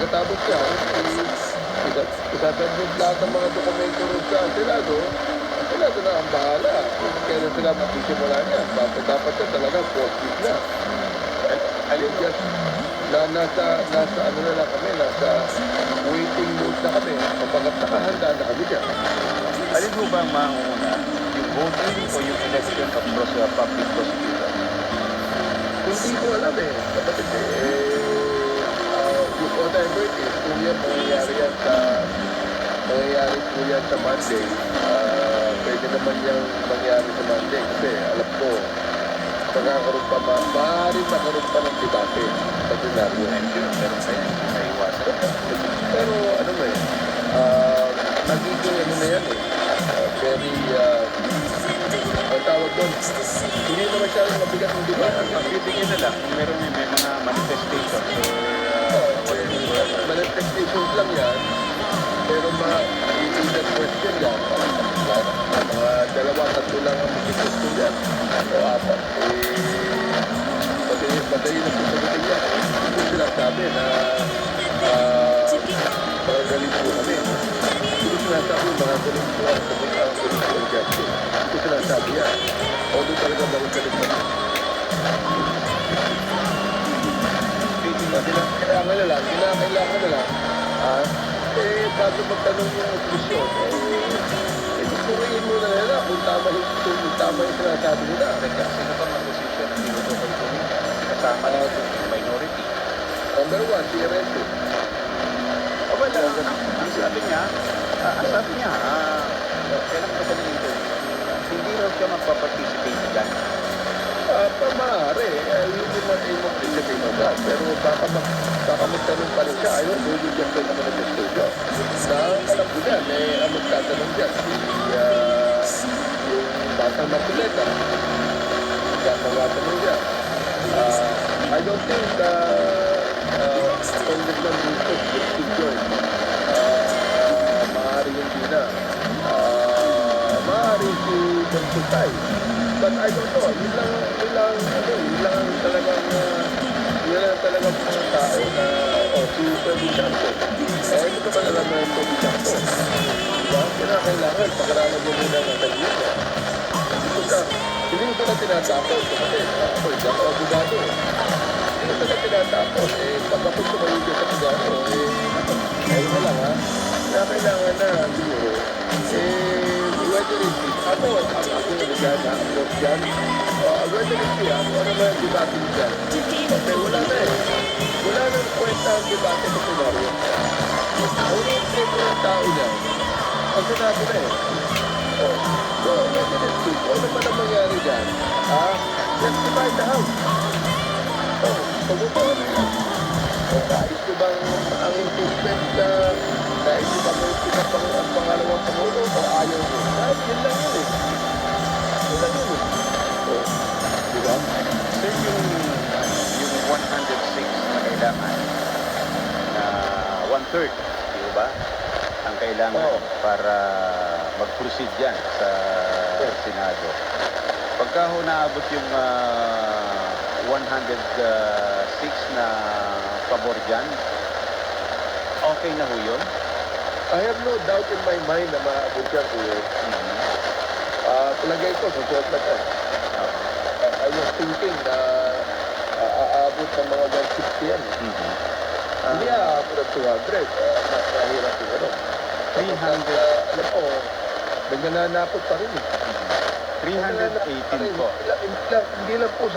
pagkatapos yan, isasabog lahat ng mga dokumento rin sa Senado, ang Senado na ang bahala. Kung kailan sila magsisimula niyan. Dapat na talaga 4 week na. Ayun, just nasa ano na lang kami, nasa waiting mode na kami. Kapagkat nakahanda na kami dyan. Alin mo ba ang mauna? Yung voting o yung election of public prosecutor? Hindi ko alam eh. Kapatid whatever it is, kung yan mangyayari po yan sa Monday, pwede naman yung mangyari sa Monday kasi alam ko, maaaring magkaroon pa ng debate sa Senado. Meron pa yan, hindi maiwasan. Pero ano ba eh, nagiging ano na yan eh, very, ang tawag doon, hindi na masyadong mabigat ng debate. Ang bibigyan na lang, kung meron may mga manifestations or manifestations lang yan, pero ma-iigat question yan, mga dalawa, tatlo lang ang mag-question yan, o apat, pati na sasagutin yan. Hindi sila sabi na mga galing po kami. Hindi sinasabi mga galing po ang galing po ang justice. Hindi sinasabi yan. O doon talaga galing kami. Kailangan na lang, bago magtanong yung opisyon, tuturuin mo na nila kung tama yung sinasabi nila. Teka, sino ba ang posisyon ng tinutukoy ko nila? Kasama na yung minority. Number 1, si Ernesto. O wala, ang sabi niya, kailan ko ba nito? Hindi raw siya magpa-participate dyan. Maaari, yun yung mag-participate mo ba? Pero baka magtanong pa rin siya, ayun, doon dyan kayo naman nag-studio. Alam ko yan, ang magtatanong dyan, yung batang Marcoleta, magtatanong dyan. I don't think Congressman Rito, Steve George, maaari hindi na. Maaari si Bonsutay. But I don't know, yun lang talagang mga tao na, si Pwede Santo. Hindi ka ba alam na yung Pwede Santo? Diba? Kailangan, pag-aralan mo muna ng kanya. Hindi ko na tinatapos. Kasi ako, hindi ako abogado. Hindi ko na tinatapos. Pag ako sumayugo sa abogado, ayun na lang ha. Kailangan na, siguro. Whether it be, ako na dyan, ako dyan. Whether it be, ano naman yung debate dyan. Okay, wala na eh. Wala nang kwenta ang debate sa Senado. Ang rin ng tao dyan, ang sinabi na eh. So, whether it be, ano naman ang mangyari dyan? Let's divide the house. Pagbubuhan na yan. Nais ko bang ang impeachment na nais ko bang ang pangalawang pangulo o ayaw mo? Yun lang yun eh. Yun lang yun eh. Diba? Sir, yung 106 na kailangan na 1/3, di ba? Ang kailangan para mag-proceed yan sa Senado. Pagka ho naabot yung 106 na pabor dyan, okay na ho yun? I have no doubt in my mind na maabot yan ko yun. Palagay ko, susuot na ka. I was thinking na aabot ng mga 160 yan. Hindi aabot ng 200. Nahirap yung ano. 300. Alam ko, nagnanapot pa rin eh. 318 po. Hindi lang po sa